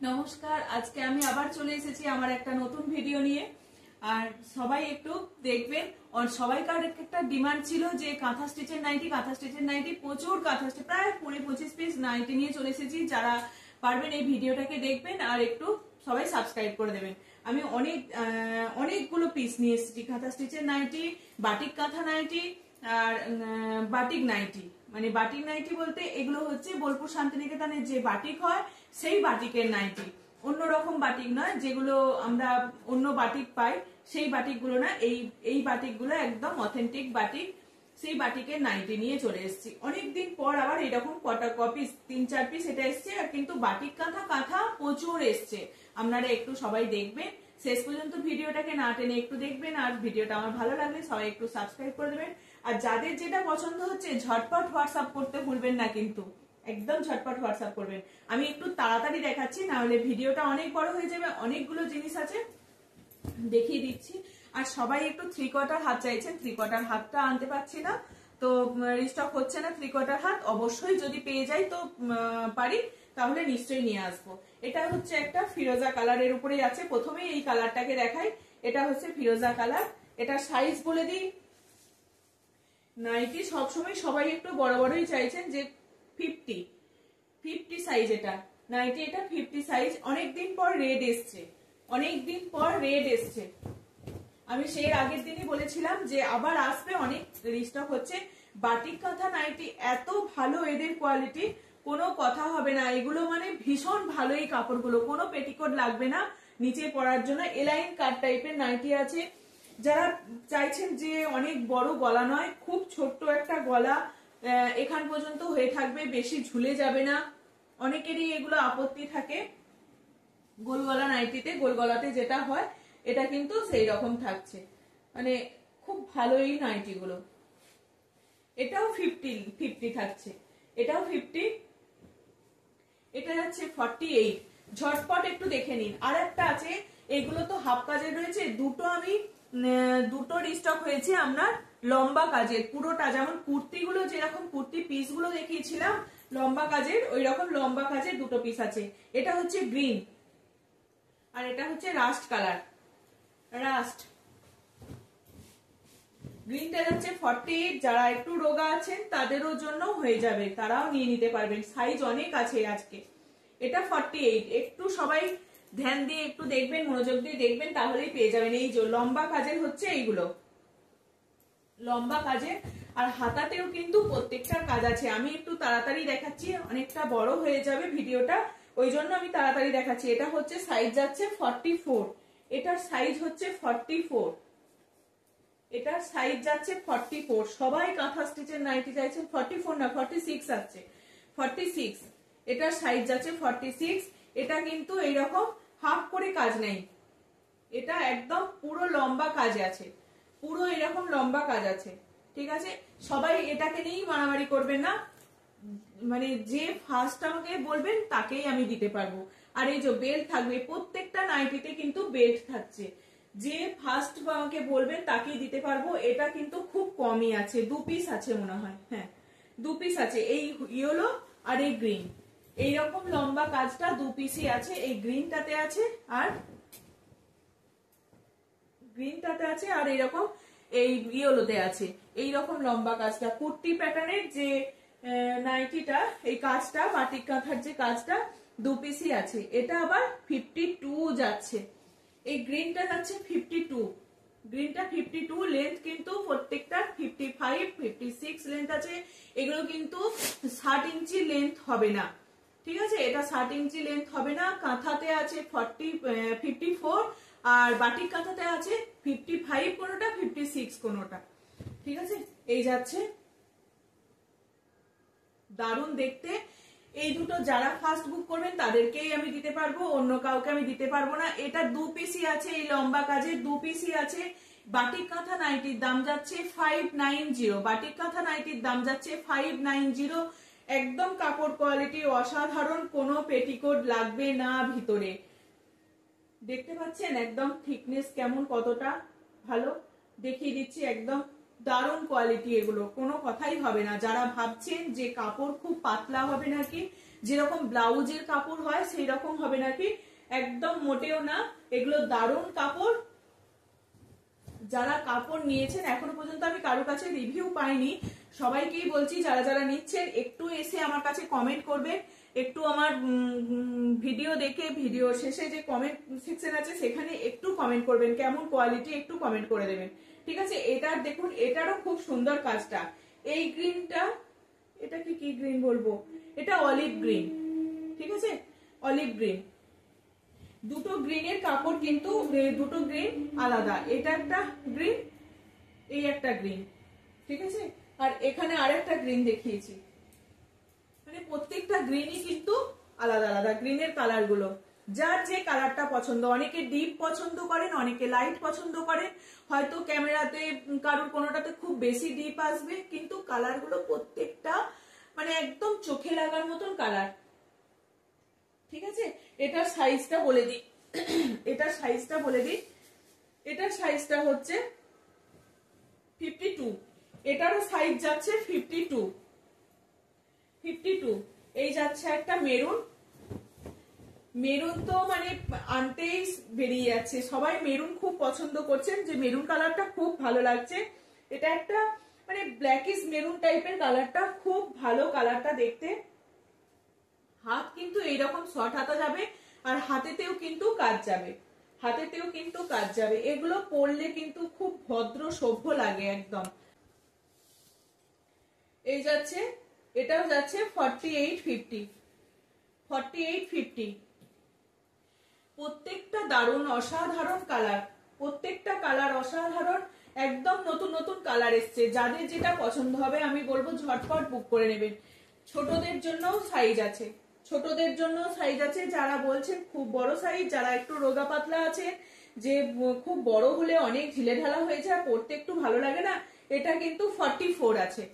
নমস্কার। আজকে আমি আবার চলে এসেছি আমার একটা নতুন ভিডিও নিয়ে। আর সবাই একটু দেখবেন, আর সবাইকার একটা ডিমান্ড ছিল যে কাঁথা স্টিচের নাইটি প্রচুর কাঁথা স্টিচ, প্রায় 20-25 পিস নাইটি নিয়ে চলে এসেছি। যারা পারবেন এই ভিডিওটাকে দেখবেন আর একটু সবাই সাবস্ক্রাইব করে দেবেন। আমি অনেকগুলো পিস নিয়ে এসেছি, কাঁথা স্টিচের নাইটি, বাটিক কাঁথা নাইটি আর বাটিক নাইটি। মানে বাটিক নাইটি বলতে এগুলো হচ্ছে বোলপুর শান্তিনিকেতনের যে বাটিক হয় সেই বাটিকের নাইটি, অন্যরকম বাটিক নয় যেগুলো আমরা অন্য বাটিক পাই সেই বাটিক গুলো না, এই বাটিক গুলো একদম অথেন্টিক বাটিক। সেই বাটিকের নাইটি নিয়ে চলে এসেছি অনেকদিন পর। আবার এরকম কটা কপিস 3-4 পিস এটা এসছে, কিন্তু বাটিক কাঁথা প্রচুর এসছে। আপনারা একটু সবাই দেখবেন, শেষ পর্যন্ত ভিডিওটাকে না টেনে একটু দেখবেন। আর ভিডিওটা আমার ভালো লাগলে সবাই একটু সাবস্ক্রাইব করে দেবেন। আর যাদের যেটা পছন্দ হচ্ছে ঝটপট হোয়াটসঅ্যাপ করতে ভুলবেন না, কিন্তু একদম ঝটপট হোয়াটসঅ্যাপ করবেন। আমি একটু তাড়াতাড়ি দেখাচ্ছি, না হলে ভিডিওটা অনেক বড় হয়ে যাবে। অনেকগুলো জিনিস আছে, দেখিয়ে দিচ্ছি। আর সবাই একটু 3/4 হাত চাইছেন, 3/4 হাতটা আনতে পারছি না, তো রিস্টক হচ্ছে না 3/4 হাত। অবশ্যই যদি পেয়ে যাই তো পারি, তাহলে নিশ্চয়ই নিয়ে আসবো। এটা হচ্ছে একটা ফিরোজা কালারের উপরেই আছে। প্রথমেই এই কালারটাকে দেখাই, এটা হচ্ছে ফিরোজা কালার। এটা সাইজ বলে দিই, নাইটি সবসময় সবাই একটু বড় বড়ই চাইছেন, যে 50 সাইজ এটা নাইটি, এটা 50 সাইজ। অনেকদিন পর রেড এসছে, আমি সেই আগের দিনই বলেছিলাম যে আবার আসবে, অনেক রিস্টক হচ্ছে। বাটিক কাঁথা নাইটি এত ভালো, এদের কোয়ালিটি কোনো কথা হবে না। এগুলো মানে ভীষণ ভালোই কাপড়গুলো, কোনো পেটিকোট লাগবে না নিচে পরার জন্য। এলাইন কাট টাইপের নাইটি আছে। যারা চাইছেন যে অনেক বড় গলা নয়, খুব ছোট্ট একটা গলা এখান পর্যন্ত হয়ে থাকবে, বেশি ঝুলে যাবে না, অনেকেরই এগুলো আপত্তি থাকে। গোল গলা নাইটিতে, গোল গলাতে যেটা হয় এটা কিন্তু সেই রকম থাকছে, মানে খুব ভালো এই নাইটি গুলো। এটাও 50 থাকছে, এটাও 50, এটা যাচ্ছে 48। ঝটপট একটু দেখে নিন। আর একটা আছে, এগুলো তো হাফ কাজের রয়েছে, দুটো রিস্টক হয়েছে আপনার লম্বা কাজের, পুরোটা যেমন কুর্তিগুলো, যেরকম কুর্তি পিস গুলো দেখিয়েছিলাম লম্বা কাজের, ওই রকম লম্বা কাজের দুটো পিস আছে। এটা হচ্ছে গ্রিন আর এটা হচ্ছে রাস্ট কালার। গ্রিনটা যাচ্ছে 48। যারা একটু রোগা আছেন তাদেরও জন্য হয়ে যাবে, তারাও নিয়ে নিতে পারবেন, সাইজ অনেক আছে আজকে। এটা 48। একটু সবাই ধ্যান দিয়ে একটু দেখবেন, মনোযোগ দিয়ে দেখবেন, তাহলেই পেয়ে যাবেন। এই যে লম্বা কাজের হচ্ছে এইগুলো, লম্বা কাজের। আর হাতাতেও কিন্তু প্রত্যেকটার কাজ আছে। আমি একটু তাড়াতাড়ি দেখাচ্ছি, অনেকটা বড় হয়ে যাবে ভিডিওটা, ওই জন্য আমি তাড়াতাড়ি দেখাচ্ছি। এটা হচ্ছে সাইজ যাচ্ছে 44, এটার সাইজ হচ্ছে 44, এটার সাইজ যাচ্ছে 44। সবাই কাঁথা স্টিচের নাইটি চাইছেন, 44 না 46 আছে, 46। এটার সাইজ যাচ্ছে 46। এটা কিন্তু এইরকম হাফ করে কাজ নেই, এটা একদম পুরো লম্বা কাজ আছে, পুরো এরকম লম্বা কাজ আছে। ঠিক আছে, সবাই এটাকে নিয়েই মারামারি করবেন না, মানে যে ফার্স্ট আমাকে বলবেন তাকেই আমি দিতে পারবো। আর এই যে বেল্ট থাকবে, প্রত্যেকটা নাইটিতে কিন্তু বেল্ট থাকছে, যে ফার্স্ট আমাকে বলবেন তাকেই দিতে পারবো। এটা কিন্তু খুব কমই আছে, 2 পিস আছে মনে হয়, হ্যাঁ 2 পিস আছে, এই ইয়েলো আর এই গ্রিন। এইরকম লম্বা কাজটা 2 পিসই আছে, এই গ্রিনটাতে আছে আর এরকম এই ইয়েলোতে আছে। এইরকম লম্বা কাজটা কুর্তি প্যাটার্নের যে নাইটিটা, এই কাজটা বাটিক কাঁথার যে কাজটা 2 পিসই আছে। এটা আবার 52 যাচ্ছে, এই গ্রিনটা যাচ্ছে 52, গ্রিনটা 52। লেন্থ কিন্তু প্রত্যেকটা 55, 56 লেন্থ আছে। এগুলো কিন্তু 60 ইঞ্চি লেন্থ হবে না, ঠিক আছে, এটা 60 ইঞ্চি লেন্থ হবে না। কাঁথাতে আছে 54 আর বাটিক কাঁথাতে আছে 55 কোনোটা, 56 কোনোটা। ঠিক আছে, এই যাচ্ছে, দারুণ দেখতে। এই দুটো যারা ফার্স্ট বুক করবেন তাদেরকেই আমি দিতে পারবো, অন্য কাউকে আমি দিতে পারবো না। এটা 2 পিসই আছে, এই লম্বা কাজের 2 পিসই আছে। বাটিক কাঁথা নাইটির দাম যাচ্ছে 590, বাটিক কাঁথা নাইটির দাম যাচ্ছে 590। একদম কাপড় কোয়ালিটি অসাধারণ, কোনো পেটিকোট লাগবে না ভিতরে। দেখতে পাচ্ছেন একদম থিকনেস কেমন, কতটা ভালো দেখিয়ে দিচ্ছি, একদম দারুণ কোয়ালিটি। এগুলো কোনো কথাই হবে না। যারা ভাবছেন যে কাপড় খুব পাতলা হবে নাকি, যেরকম ব্লাউজের কাপড় হয় সেই রকম হবে নাকি, একদম মোটেও না। এগুলো দারুণ কাপড়। যারা কাপড় নিয়েছেন, এখনো পর্যন্ত আমি কারো কাছে রিভিউ পাইনি, সবাইকেই বলছি যারা যারা নিচ্ছেন একটু এসে আমার কাছে কমেন্ট করবেন, একটু আমার ভিডিও দেখে ভিডিও শেষে যে কমেন্ট সেকশন আছে সেখানে একটু কমেন্ট করবেন, কেমন কোয়ালিটি একটু কমেন্ট করে দেবেন, ঠিক আছে। এটার দেখুন, এটারও খুব সুন্দর কাজটা। এই গ্রিনটা, এটা কি গ্রিন বলবো, এটা অলিভ গ্রিন, ঠিক আছে, অলিভ গ্রিন। দুটো গ্রিনের কাপড় কিন্তু, দুটো গ্রিন আলাদা, এটা একটা গ্রিন, এই একটা গ্রিন, ঠিক আছে। আর এখানে আরেকটা গ্রিন দেখিয়েছি, মানে প্রত্যেকটা গ্রিনই কিন্তু আলাদা আলাদা গ্রিনের কালার গুলো। যার যে কালারটা পছন্দ, অনেকে ডিপ পছন্দ করেন, অনেকে লাইট পছন্দ করেন, হয়তো ক্যামেরাতে কারোর কোনোটাতে খুব বেশি ডিপ আসবে, কিন্তু কালার গুলো প্রত্যেকটা মানে একদম চোখে লাগার মতন কালার, ঠিক আছে। এটার সাইজটা বলে দিই, এটার সাইজটা বলে দিই, এটার সাইজটা হচ্ছে 52, এটারও সাইজ যাচ্ছে 52। এই যাচ্ছে একটা মেরুন, মেরুন তো মানে আনতেই বেরিয়ে যাচ্ছে, সবাই মেরুন খুব পছন্দ করছেন, যে মেরুন কালারটা খুব ভালো লাগছে। এটা একটা মানে ব্ল্যাকিশ মেরুন টাইপের কালারটা, খুব ভালো কালারটা দেখতে। হাত কিন্তু এইরকম শর্ট হাতা যাবে, আর হাতেতেও কিন্তু কাজ যাবে, হাতেতেও কিন্তু কাজ যাবে। এগুলো পরলে কিন্তু খুব ভদ্র সভ্য লাগে একদম। এই যাচ্ছে, এটাও যাচ্ছে 48-50। প্রত্যেকটা দারুণ অসাধারণ কালার, প্রত্যেকটা কালার অসাধারণ, একদম নতুন নতুন কালার এসছে। যাদের যেটা পছন্দ হবে আমি বলবো ঝটপট বুক করে নেবেন। ছোটদের জন্য সাইজ আছে, ছোটদের জন্য সাইজ আছে, যারা বলছেন খুব বড় সাইজ, যারা একটু রোগা পাতলা আছে, যে খুব বড় হলে অনেক ঢিলে ঢালা হয়ে যায়, পরতে একটু ভালো লাগে না, এটা কিন্তু 44 আছে।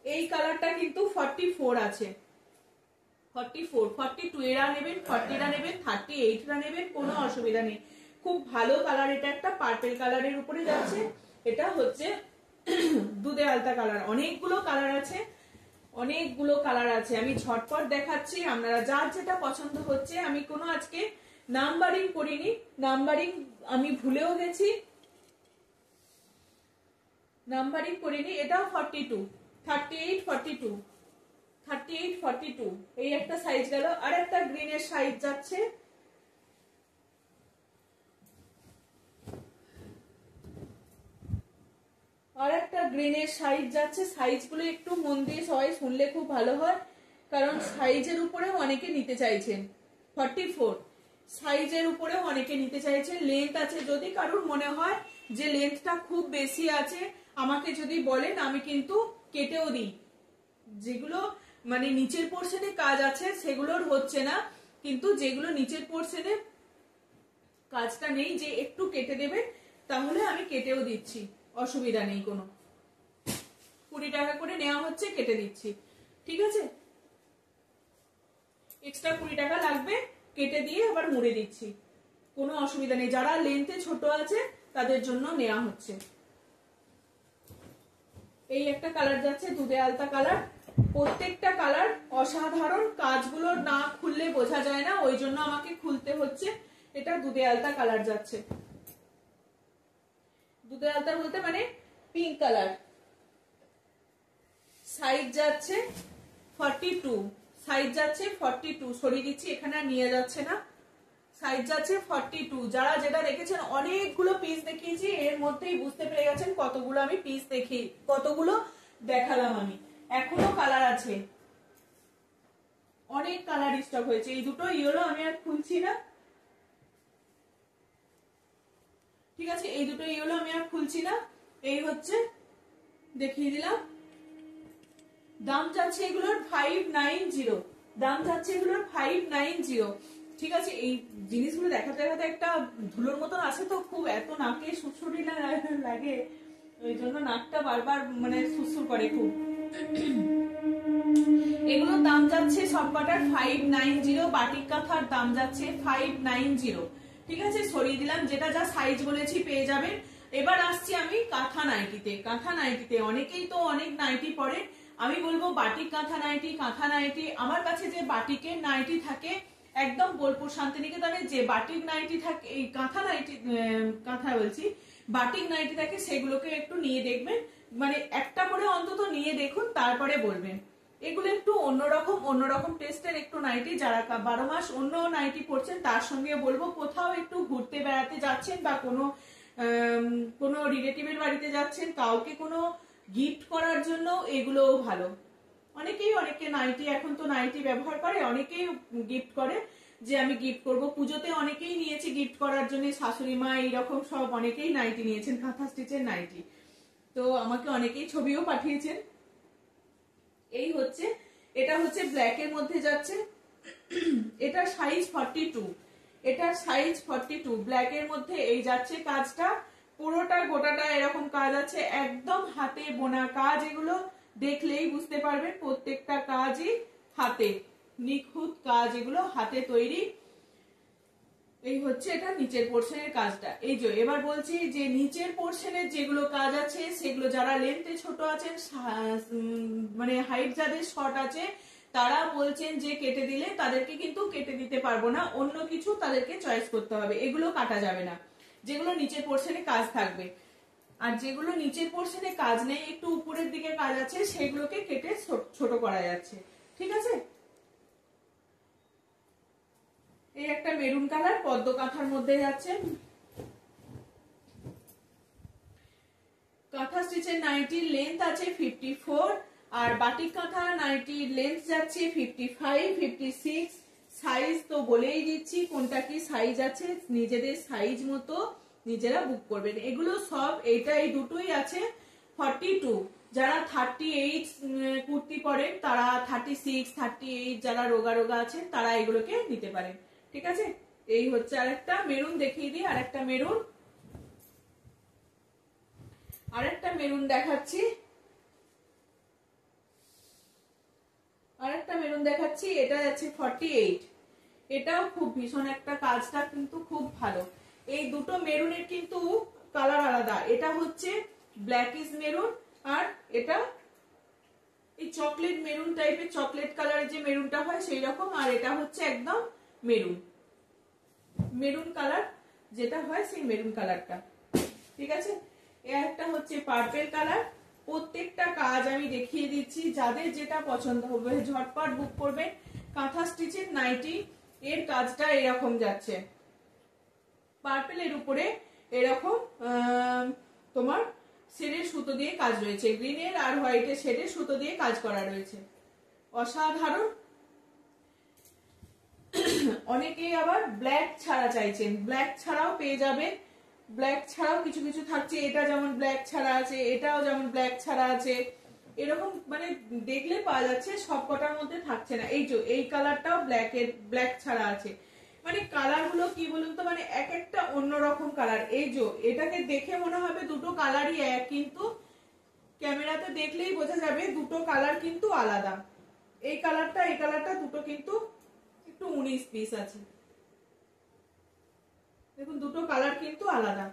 এই কালারটা কিন্তু 44 আছে, 42 এরা নেবেন, 40 নেবেন, 38 নেবেন, কোনো অসুবিধা নেই। খুব ভালো কালার, এটা একটা পার্পল কালারের উপরে যাচ্ছে, এটা হচ্ছে দুধে আলতা কালার। অনেকগুলো কালার আছে, অনেকগুলো কালার আছে, আমি ঝটপট দেখাচ্ছি, আপনারা যার যেটা পছন্দ হচ্ছে। আমি কোনো আজকে নাম্বারিং করিনি, নাম্বারিং আমি ভুলেও গেছি, নাম্বারিং করিনি। এটাও 42, 38-42, এই একটা সাইজ গেল। আর একটা গ্রিনের সাইজ যাচ্ছে, আর একটা গ্রিনের সাইজ যাচ্ছে। সাইজগুলো একটু মন দিয়ে সবাই শুনলে খুব ভালো হয়, কারণ সাইজের উপরেও অনেকে নিতে চাইছেন। 44 সাইজের উপরেও অনেকে নিতে চাইছেন। লেন্থ আছে, যদি কারোর মনে হয় যে লেন্থটা খুব বেশি আছে, আমাকে যদি বলেন আমি কিন্তু কেটেও দিই। যেগুলো মানে নিচের পোর্শনে কাজ আছে সেগুলোর হচ্ছে না, কিন্তু যেগুলো নিচের পোর্শনে কাজটা নেই, যে একটু কেটে দেবে, তাহলে আমি কেটেও দিচ্ছি, অসুবিধা নেই কোনো। 20 টাকা করে নেওয়া হচ্ছে, কেটে দিচ্ছি, ঠিক আছে। এক্সট্রা 20 টাকা লাগবে, কেটে দিয়ে আবার মুড়ে দিচ্ছি, কোনো অসুবিধা নেই। যারা লেন্থে ছোট আছে তাদের জন্য নেওয়া হচ্ছে। এই একটা কালার যাচ্ছে, দুধে আলতা কালার। প্রত্যেকটা কালার অসাধারণ, কাজগুলো না খুললে বোঝা যায় না, ওই জন্য আমাকে খুলতে হচ্ছে। এটা দুধে আলতা কালার যাচ্ছে, দুধে আলতা বলতে মানে পিঙ্ক কালার। সাইজ যাচ্ছে 42, সাইজ যাচ্ছে 42, সরিয়ে দিচ্ছি, এখানে আর নিয়ে যাচ্ছে না। সাইজ যাচ্ছে 42। যারা যেটা দেখেছেন, অনেকগুলো পিস দেখিয়েছি, এর মধ্যেই বুঝতে পেরে গেছেন কতগুলো আমি পিস দেখি, কতগুলো দেখালাম আমি। এখনো কালার আছে, অনেক কালার স্টক হয়েছে। এই দুটো ইয়েলো আমি আর খুলছি না, ঠিক আছে, এই দুটো ইয়েলো আমি আর খুলছি না। এই হচ্ছে দেখিয়ে দিলাম। দাম যাচ্ছে এগুলোর 590, দাম যাচ্ছে এগুলোর 590, ঠিক আছে। এই জিনিসগুলো দেখাতে দেখাতে একটা ধুলোর মতন আছে তো, খুব এত নাকে সুরসুরি লাগে, ওই জন্য নাকটা বারবার মানে সুরসুর করে খুব। এগুলোর দাম যাচ্ছে সবকটার 590, বাটিক কাঁথার দাম যাচ্ছে 590, ঠিক আছে। সরিয়ে দিলাম, যেটা যা সাইজ বলেছি পেয়ে যাবেন। এবার আসছি আমি কাঁথা নাইটিতে। কাঁথা নাইটিতে অনেকেই তো অনেক নাইটি পরে, আমি বলবো বাটিক কাঁথা নাইটি, আমার কাছে যে বাটিকের নাইটি থাকে একদম বোলপুর শান্তিনিকেতনে যে বাটিক নাইটি থাকে, এই কাঁথা বলছি বাটিক নাইটি থাকে, সেগুলোকে একটু নিয়ে দেখবেন, মানে একটা করে অন্তত নিয়ে দেখুন, তারপরে বলবেন। এগুলো একটু অন্যরকম টেস্টের একটু নাইটি, যারা 12 মাস অন্য নাইটি পরছেন তার সঙ্গে বলবো, কোথাও একটু ঘুরতে বেড়াতে যাচ্ছেন বা কোনো রিলেটিভের বাড়িতে যাচ্ছেন, কাউকে কোনো গিফট করার জন্য এগুলো ভালো। অনেকে নাইটি, এখন তো নাইটি ব্যবহার করে, অনেকেই গিফট করে যে আমি গিফট করব। পুজোতে অনেকেই নিয়েছে গিফট করার জন্য, শাশুড়ি মা এইরকম সব অনেকেই নাইটি নিয়েছেন, কাঁথা স্টিচের নাইটি। তো আমাকে অনেকেই ছবিও পাঠিয়েছেন। এটা হচ্ছে ব্ল্যাক এর মধ্যে যাচ্ছে, এটা সাইজ 42, এটার সাইজ 42, ব্ল্যাক এর মধ্যে এই যাচ্ছে। কাজটা পুরোটা গোটাটা এরকম কাজ আছে, একদম হাতে বোনা কাজ, এগুলো দেখলেই বুঝতে পারবেন প্রত্যেকটা কাজই হাতে, নিখুঁত কাজ, এগুলো হাতে তৈরি। এই হচ্ছে এটা নিচের পোর্শনের কাজটা। এই যে এবার বলছি যে নিচের পোর্শনের যেগুলো কাজ আছে সেগুলো যারা লেন্থে ছোট আছেন, মানে হাইট যাদের শর্ট আছে, তারা বলছেন যে কেটে দিলে, তাদেরকে কিন্তু কেটে দিতে পারবো না, অন্য কিছু তাদেরকে চয়েস করতে হবে, এগুলো কাটা যাবে না, যেগুলো নিচের পোর্শনে কাজ থাকবে। আর যেগুলো নিচের পোর্শনে কাজ নেই, একটু উপরের দিকে কাজ আছে, সেগুলোকে কেটে ছোট করা যাচ্ছে। ঠিক আছে, এই একটা মেরুন কালার পদ্ম কাঁথার মধ্যে যাচ্ছে। কাঁথা স্টিচের নাইটির লেন্থ আছে 54, আর বাটিক কাঁথা নাইটির লেন্থ যাচ্ছে 55, 56। সাইজ তো বলেই দিচ্ছি কোনটা কি সাইজ আছে, নিজেদের সাইজ মতো নিজেরা বুক করবেন। এগুলো সব এই দুটোই আছে 42। যারা 38 কুর্তি পরেন তারা 36, 38 যারা রোগা আছেন তারা এগুলোকে নিতে পারেন। ঠিক আছে, এই হচ্ছে আরেকটা মেরুন, দেখিয়ে দিই আরেকটা মেরুন দেখাচ্ছি, এটা আছে 48। এটাও খুব ভীষণ একটা, কাজটা কিন্তু খুব ভালো। এই দুটো মেরুনের কিন্তু কালার আলাদা, এটা হচ্ছে ব্ল্যাকিশ মেরুন, আর এটা এই চকলেট মেরুন টাইপের, চকলেট কালারের যে মেরুনটা হয় সেই রকম, আর এটা হচ্ছে একদম মেরুন কালার যেটা হয় সেই মেরুন কালারটা। ঠিক আছে, একটা হচ্ছে পার্পল কালার। প্রত্যেকটা কাজ আমি দেখিয়ে দিচ্ছি, যাদের যেটা পছন্দ হবে ঝটপট বুক করবেন। কাঁথা স্টিচের নাইটি এর কাজটা এরকম যাচ্ছে, পার্পলের উপরে এরকম তোমার শেডের সুতো দিয়ে কাজ রয়েছে, গ্রিনের আর হোয়াইটের শেডের সুতো দিয়ে কাজ করা রয়েছে, অসাধারণ। অনেকেই আবার ব্ল্যাক ছাড়া চাইছেন, ব্ল্যাক ছাড়াও পেয়ে যাবেন, ব্ল্যাক ছাড়াও কিছু কিছু থাকছে, এটা যেমন ব্ল্যাক ছাড়া আছে, এটাও যেমন ব্ল্যাক ছাড়া আছে, এরকম মানে দেখলে পাওয়া যাচ্ছে, সব কটার মধ্যে থাকছে না। এই যে এই কালারটাও ব্ল্যাক ছাড়া আছে, মানে কালার গুলো কি বলুন তো, মানে এক একটা অন্যরকম কালার। এই যে এটাকে দেখে মনে হবে দুটো কালারই এক, কিন্তু ক্যামেরাতে দেখলেই বোঝা যাবে দুটো কালার কিন্তু আলাদা। এই কালারটা দুটো কিন্তু একটু 19 পিস আছে, দেখুন দুটো কালার কিন্তু আলাদা।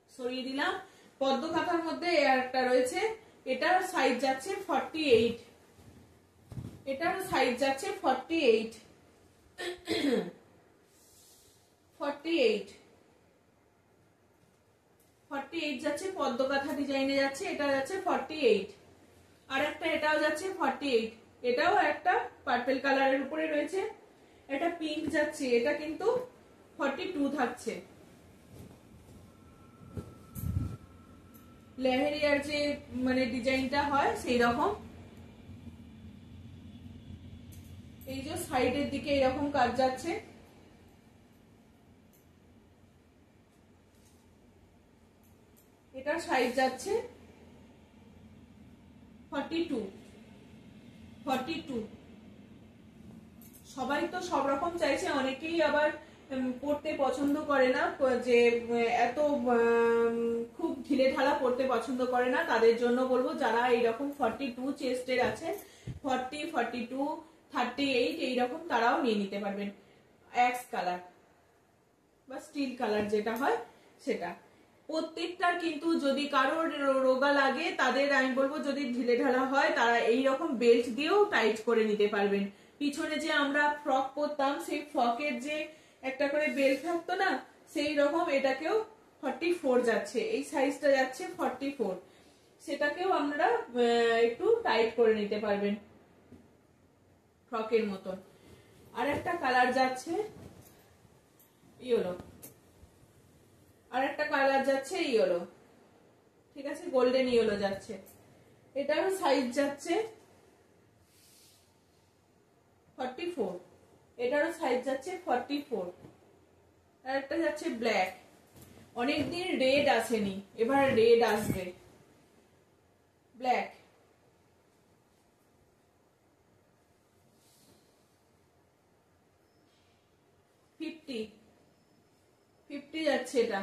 সরিয়ে দিলাম। পদ্ম কাঁথার মধ্যে একটা রয়েছে, এটার সাইজ যাচ্ছে 48, এটার সাইজ যাচ্ছে 48 যাচ্ছে, পদ্ম কাঁথা ডিজাইনে যাচ্ছে, এটা যাচ্ছে 48। আর একটা এটাও যাচ্ছে 48, এটাও একটা পার্পল কালারের উপরে রয়েছে। এটা পিঙ্ক যাচ্ছে, এটা কিন্তু 42 থাকছে। লেহেরিয়ার যে মানে ডিজাইনটা হয় সেই রকম, এই যে সাইডের দিকে এরকম কাজ যাচ্ছে, এটার সাইজ যাচ্ছে 42। সবাই তো সব রকম চাইছে, অনেকেই আবার পড়তে পছন্দ করে না, যে এত খুব ঢিলে ঢালা পড়তে পছন্দ করে না, তাদের জন্য বলবো যারা এইরকম 42 চেস্টের আছে, 40, 42, 38 এইরকম, তারাও নিয়ে নিতে পারবেন। অ্যাশ কালার বা স্টিল কালার যেটা হয় সেটা। প্রত্যেকটার কিন্তু যদি কারোর রোগা লাগে তাদের আমি বলবো যদি ঢিলে ঢালা হয় তারা এই রকম বেল্ট দিয়েও টাইট করে নিতে পারবেন। পিছনে যে আমরা ফ্রক পরতাম সেই ফ্রকের যে একটা করে বেল্ট থাকতো না, সেই রকম এটাকেও 44 যাচ্ছে, এই সাইজটা যাচ্ছে 44, সেটাকেও আমরা একটু টাইট করে নিতে পারবেন ফ্রকের মতন। আর একটা কালার যাচ্ছে ইয়েলো, আর একটা কালার যাচ্ছে ইয়েলো, ঠিক আছে, গোল্ডেন ইয়েলো যাচ্ছে। এটারও সাইজ যাচ্ছে 44, এটারও সাইজ যাচ্ছে 44। আর একটা যাচ্ছে ব্ল্যাক, অনেকদিন রেড আসেনি, এবার রেড আসবে, ব্ল্যাক। ফিফটি যাচ্ছে এটা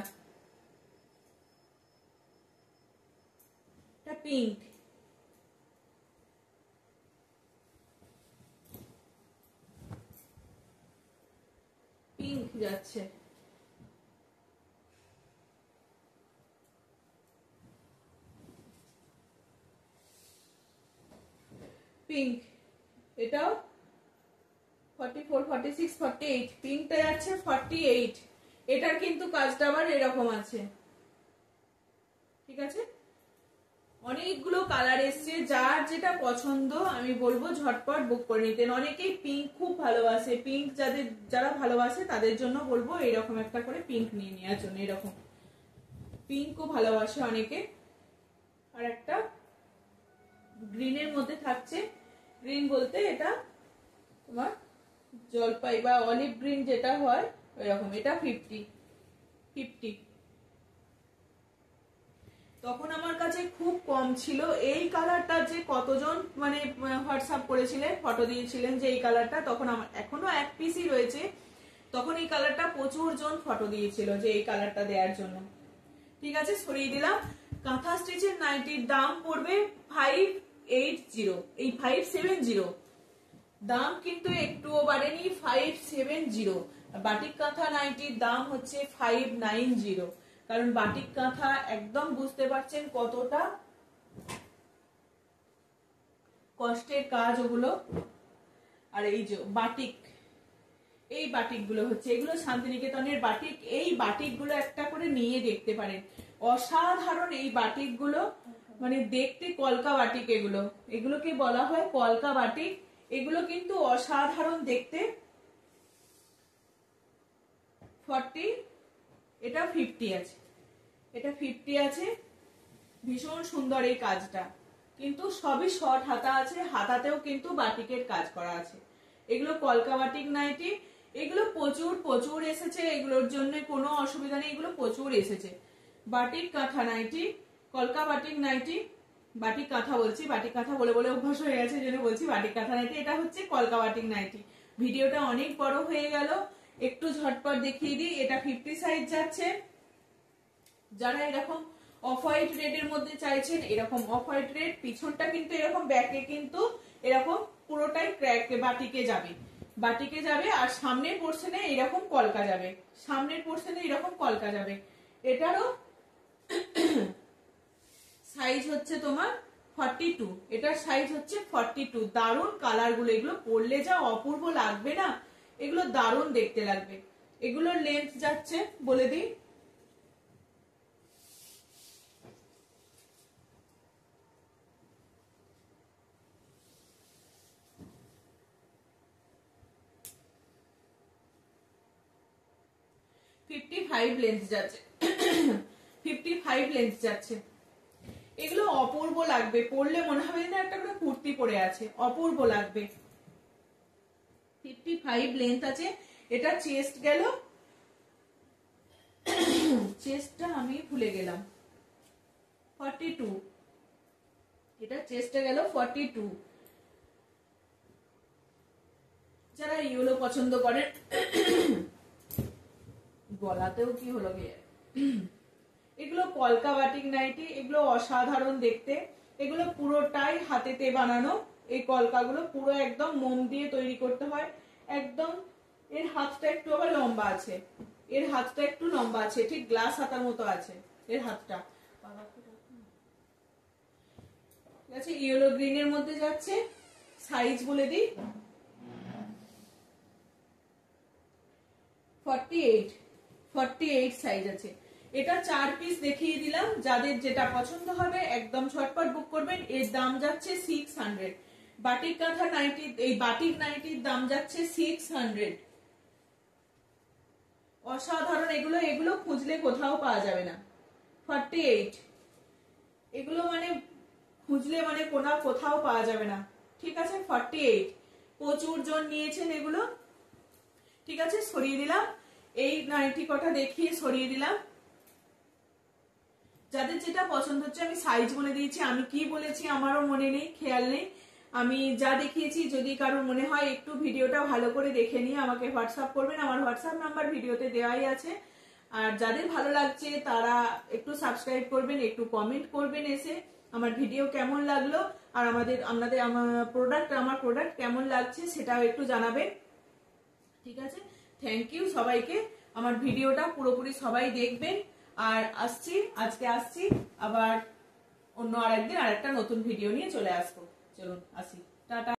পিঙ্ক, পিঙ্ক যাচ্ছে, পিঙ্ক, এটাও 44, 46, 48, পিঙ্কটা যাচ্ছে 48। এটার কিন্তু কাজটা আবার এরকম আছে, ঠিক আছে। অনেকগুলো কালার এসছে, যার যেটা পছন্দ আমি বলবো ঝটপট বুক করে নিতেন। অনেকেই পিঙ্ক খুব ভালোবাসে, পিঙ্ক যারা ভালোবাসে তাদের জন্য বলবো এরকম একটা করে পিঙ্ক নিয়ে নেওয়ার জন্য, এরকম পিঙ্কও ভালোবাসে অনেকে। আর একটা গ্রিনের মধ্যে থাকছে, গ্রিন বলতে এটা তোমার জলপাই বা অলিভ গ্রিন যেটা হয় ওইরকম, এটা 50। তখন আমার কাছে খুব কম ছিল এই কালারটা, যে কতজন মানে হোয়াটসঅ্যাপ করেছিলেন, ফটো দিয়েছিলেন যে এই কালারটা, তখন আমার এখনো এক পিসই রয়েছে, তখন এই কালারটা প্রচুর জন ফটো দিয়েছিল যে এই কালারটা দেওয়ার জন্য। ঠিক আছে, সরিয়ে দিলাম। কাঁথা স্টিচের নাইটির দাম পড়বে 580, এই 570, দাম কিন্তু একটুও বাড়েনি, 570। বাটিক কাঁথা নাইটির দাম হচ্ছে 590, কারণ বাটিক কাঁথা একদম বুঝতে পারছেন কতটা কষ্টের কাজ ওগুলো। আর এই যে বাটিক, এই বাটিক গুলো হচ্ছে, এগুলো শান্তিনিকেতনের বাটিক। এই বাটিক গুলো একটা করে নিয়ে দেখতে পারেন, অসাধারণ এই বাটিক গুলো, মানে দেখতে কলকা বাটিক, এগুলোকে বলা হয় কলকা বাটিক। এগুলো কিন্তু অসাধারণ দেখতে। 40, এটা 50 আছে, এটা 50 আছে। ভীষণ সুন্দর এই কাজটা, কিন্তু সবই শর্ট হাতা আছে, হাতাতেও কিন্তু বাটিকের কাজ করা আছে। এগুলো কলকা বাটিক নাইটি, এগুলো প্রচুর এসেছে, এগুলোর জন্য কোনো অসুবিধা নেই, এগুলো প্রচুর এসেছে। বাটিক কাঁথা নাইটি, কলকা বাটিক নাইটি, বাটিক কাঁথা বলছি, বাটিক কাঁথা বলে বলে অভ্যাস হয়ে গেছে, জন্য বলছি বাটিক কাঁথা নাইটি। এটা হচ্ছে কলকা বাটিক নাইটি। ভিডিওটা অনেক বড় হয়ে গেল, একটু ঝটপট দেখিয়ে দিই। এটা 50 সাইজ যাচ্ছে। যারা এরকম অফ হোয়াইট রেড এর মধ্যে চাইছেন, এরকম অফ হোয়াইট রেড, পিছনটা কিন্তু এরকম, ব্যাকে কিন্তু এরকম পুরোটাই ক্র্যাক বাটিকে যাবে, বাটিকে যাবে। আর সামনের পোর্শনে এরকম কলকা যাবে, সামনের পোর্শনে এরকম কলকা যাবে। এটারও সাইজ হচ্ছে তোমার 42, এটার সাইজ হচ্ছে 42। দারুণ কালার গুলো, এগুলো পরলে যা অপূর্ব লাগবে না, এগুলো দারুণ দেখতে লাগবে। এগুলোর লেন্থ যাচ্ছে বলে দিই, লেন্থ যাচ্ছে 55 লেন্থ যাচ্ছে। এগুলো অপূর্ব লাগবে, পরলে মনে হবে না একটা করে কুর্তি পরে আছে, অপূর্ব লাগবে। 55 লেন্থ আছে। এটা চেস্ট গেল, চেস্টটা আমি ভুলে গেলাম, 42, এটা চেস্টে গেল 42। যারা ইয়েলো পছন্দ করেন, গলাতেও কি হলো গিয়ে, এগুলো কলকা বাটিক নাইটি, এগুলো অসাধারণ দেখতে। এগুলো পুরোটাই হাতেতে বানানো, এই কলকাগুলো পুরো একদম মোম দিয়ে তৈরি করতে হয় একদম। এর হাতটা একটু আবার লম্বা আছে, এর হাতটা একটু লম্বা আছে, ঠিক গ্লাস হাতার মতো আছে। এর হাতটা, ঠিক আছে। ইয়েলো গ্রিনের মধ্যে যাচ্ছে, সাইজ বলে দিই 48 সাইজ আছে। এটা 4 পিস দেখিয়ে দিলাম, যাদের যেটা পছন্দ হবে একদম ঝটপট বুক করবেন। এর দাম যাচ্ছে 600। বাটিক কাঁথা নাইটি, এই বাটিক নাইটির দাম যাচ্ছে 600। অসাধারণ এগুলো, এগুলো খুঁজলে কোথাও পাওয়া যাবে না। 48 এগুলো মানে খুঁজলে মানে কোথাও পাওয়া যাবে না, ঠিক আছে। 48 প্রচুর জন নিয়েছেন এগুলো, ঠিক আছে। সরিয়ে দিলাম, এই নাইটি কটা দেখিয়ে সরিয়ে দিলাম। যাদের যেটা পছন্দ হচ্ছে আমি সাইজ বলে দিয়েছি, আমি কি বলেছি আমারও মনে নেই, খেয়াল নেই। আমি যা দেখিয়েছি, যদি কারোর মনে হয় একটু ভিডিওটা ভালো করে দেখে নিয়ে আমাকে হোয়াটসঅ্যাপ করবেন, আমার হোয়াটসঅ্যাপ নাম্বার ভিডিওতে দেওয়াই আছে। আর যাদের ভালো লাগছে তারা একটু সাবস্ক্রাইব করবেন, একটু কমেন্ট করবেন এসে আমার ভিডিও কেমন লাগলো, আর আমার প্রোডাক্ট কেমন লাগছে সেটাও একটু জানাবেন, ঠিক আছে। থ্যাংক ইউ সবাইকে। আমার ভিডিওটা পুরোপুরি সবাই দেখবেন। আর আজকে আসছি আবার অন্য আরেকদিন আরেকটা নতুন ভিডিও নিয়ে চলে আসবো। চলুন আসি, টাটা।